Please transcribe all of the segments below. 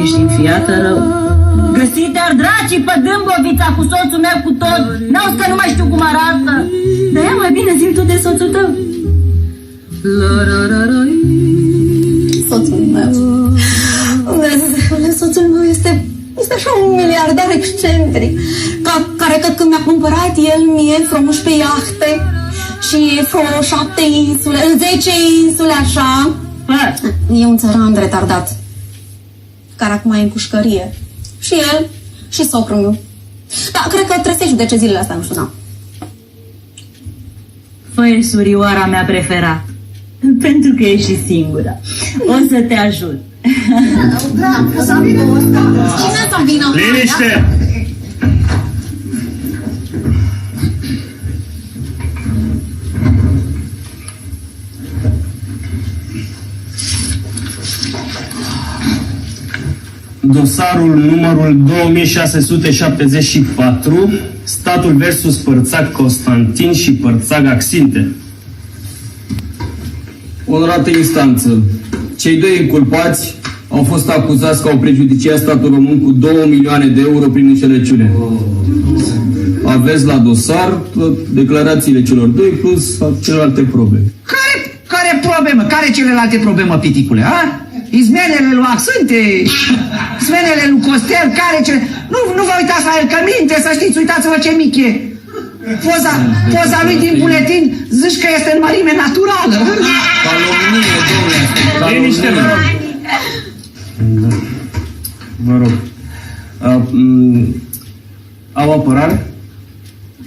Ești înfiată rău. Găsite-ar dracii pe Dâmbovița cu soțul meu cu tot. N-auzi că nu mai știu cum arată. Dar ia mai bine zi-mi tu de soțul tău. Soțul meu. Soțul meu este așa un miliardar excentric, care cred că mi-a cumpărat el mie frumuș pe iahte și vreo 7 insule, 10 insule așa. E un țăran retardat, care acum e în pușcărie. Și el, și socrul meu. Da, cred că trebuie să-i judece zilele astea, nu știu, da. Fă-i surioara mea preferată. Pentru că ești și singura. O să te ajut. Cine să vină? Liniște! Dosarul numărul 2674, statul versus Părțac Constantin și Părțac Axinte. Onorată instanță, cei doi inculpați au fost acuzați că au prejudiciat statul român cu 2 milioane de euro prin înșelăciune. Aveți la dosar declarațiile celor doi plus celelalte probe. Care problemă? Care celelalte probleme, piticule, a? Izmenele lui Axinte, izmenele lui Costel, care ce... Nu vă uitați la el, că minte, să știți, uitați-vă ce mic e. Poza lui din buletin zici că este în mărime naturală. Calomnie, domnule. Liniște, vă rog. Vă rog. Au apărare?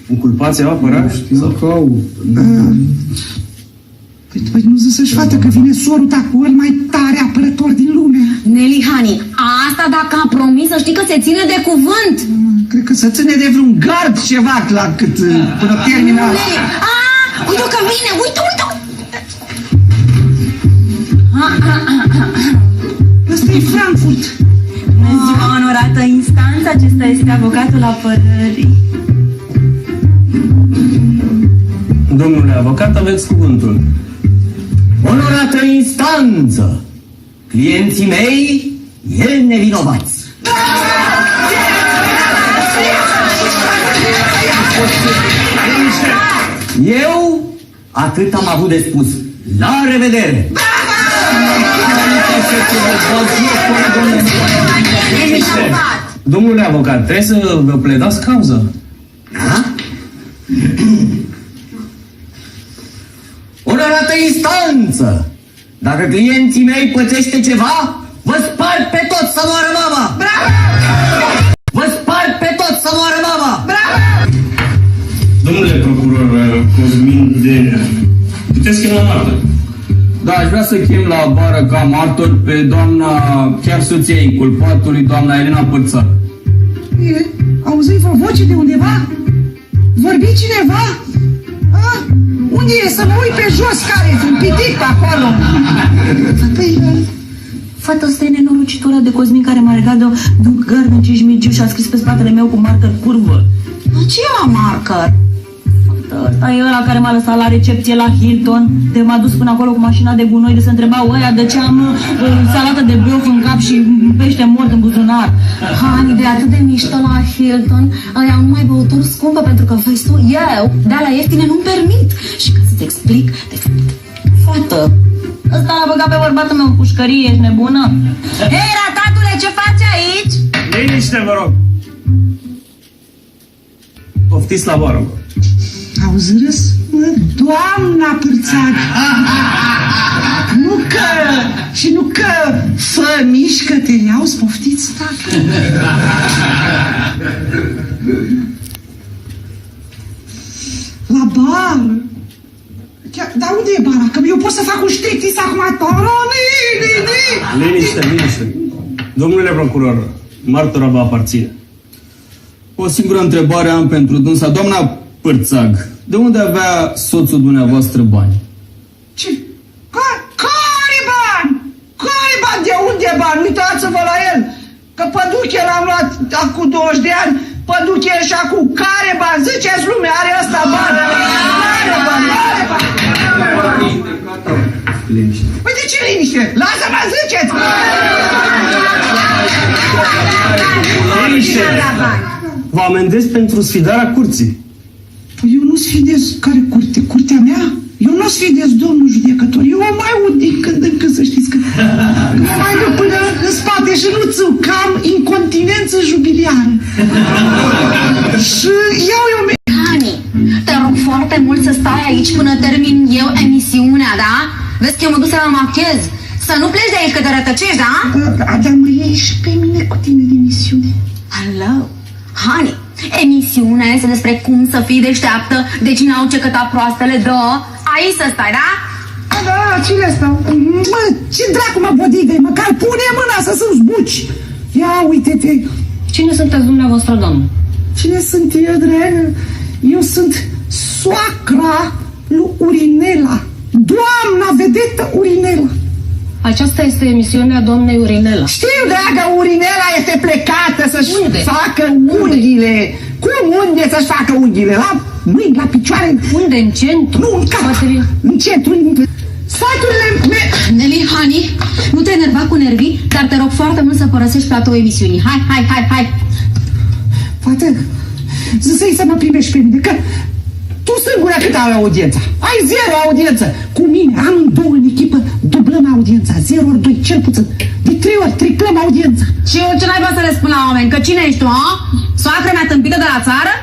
Inculpații au apărare? Știu că au. Păi nu ziceți, fată, că vine sorul ta cu el mai tare apărător din lume. Neli Hani, asta dacă a promis, să știi că se ține de cuvânt. Cred că se ține de vreun gard ceva la cât până termină. Uite că vine, uite! Ăsta e Frankfurt. Bună ziua, onorată instanță, acesta este avocatul apărării. Domnule avocat, aveți cuvântul. Onorată instanță, clienții mei, el nevinovați. Eu atât am avut de spus. La revedere! Domnule avocat, trebuie să vă pledați cauză. Da? Onorată instanță, dacă clienții mei pățește ceva, vă sparg pe toți să moară mama! Vă sparg pe toți să moară mama! Domnule procuror Cosmin Denea, puteți chema martor. Da, aș vrea să chem la bară ca martor pe doamna, chiar soția inculpatului, doamna Elena Părțac. Auzi vreo voce de undeva? Vorbi cineva? A? Unde e? Să mă uit pe jos, care e un pitic pe acolo. Fata asta e nenorocitura de Cosmin care m-a regat de un gard în cismigiu și a scris pe spatele meu cu marker curvă. Ce la marker? Ăsta e ăla care m-a lăsat la recepție la Hilton, de m-a dus până acolo cu mașina de gunoi, de se întrebau ăia de ce am salată de băuf în cap și pește mort în buzunar. Hani, de atât de mișto la Hilton, ăia au numai băuturi scumpă, pentru că, vezi tu, eu, de alea ieftine, nu-mi permit. Și ca să-ți explic, fată, Ăsta l-a băgat pe bărbatul meu în pușcărie, ești nebună? Hei, ratatule, ce faci aici? Liniște, vă rog. Poftiți la bară, vă. Auzi râs? Doamna Părțac! Nu că... Și nu că... Fă, mișcă-te, auzi, poftiți, tată. La bar. Dar unde e bara? Că eu pot să fac un ștritis acum. Liniște. Domnule procuror, martora va aparține. O singură întrebare am pentru dânsa. Doamna Părțag, de unde avea soțul dumneavoastră bani? Ce? Care bani? Care bani? De unde bani? Uitați-vă la el! Că păduche l-am luat acum 20 de ani, păduche și acum care bani? Ziceți lume, are ăsta bani? Are bani! Liniște. Păi de ce liniște? Lasă-mă, ziceți! vă amendez pentru sfidarea curții. Păi eu nu sfidez. Care curte? Curtea mea? Eu nu sfidez, domnul judecător. Eu o mai aud din când în când, să știți că mă mai duc până în spate și nu țu, că am incontinență jubiliară. Și iau eu... Hani, te rog foarte mult să stai aici până termin eu emisiunea, da? Vezi că eu mă duc să mă machez. Să nu pleci de aici că te rătăcești, da? Dar mă iei și pe mine cu tine de emisiune. Hello, Hani, emisiunea este despre cum să fii deșteaptă, deci n-au ce căta proastele, două. Aici să stai, da? Da, cine stau? Mă, ce dracu mă bodigă-i, măcar pune mâna să-mi zbuci. Ia uite-te. Cine sunteți dumneavoastră, domnul? Cine sunt eu, dragă? Eu sunt soacra lui Urinela. Doamna vedetă Urinela. Aceasta este emisiunea doamnei Urinela. Știu, dragă, Urinela este plecată să-și Unde? facă unghiile. Cum unde să-și facă unghiile? La mâini, la picioare? Unde? În centru? Nu, în cap. Poate fi- În centru. Sfaturile mele. Nelly, Hani, nu te enerva cu nervii, dar te rog foarte mult să părăsești platou emisiunii. Hai. Fată, să-i să mă primești pe mine, că tu singura cât ai audiența. Ai 0 audiență. Cu mine, amândouă în echipă, dublăm audiența. 0 ori 2, cel puțin. De 3 ori triplăm audiența. Și eu ce n-ai vrea să le spun la oameni? Că cine ești tu, a? Soacră mea tâmpită de la țară?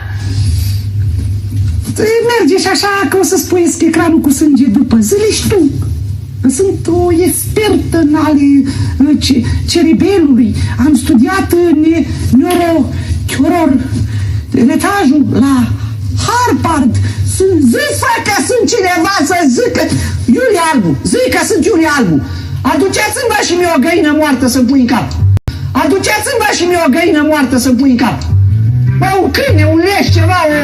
Merge și așa că o să spuiesc ecranul cu sânge după. Zălești tu. Sunt o expertă în ale cerebelului. Am studiat neuroretajul la Harvard. Zic că sunt cineva să zică Iulie Albu. Zic că sunt Iulie Albu. Aduceți-mi și mie o găină moartă să-mi pui în cap. Aduceți-mi și mie o găină moartă să-mi pui în cap. Bă, un câine, un leș, ceva, o...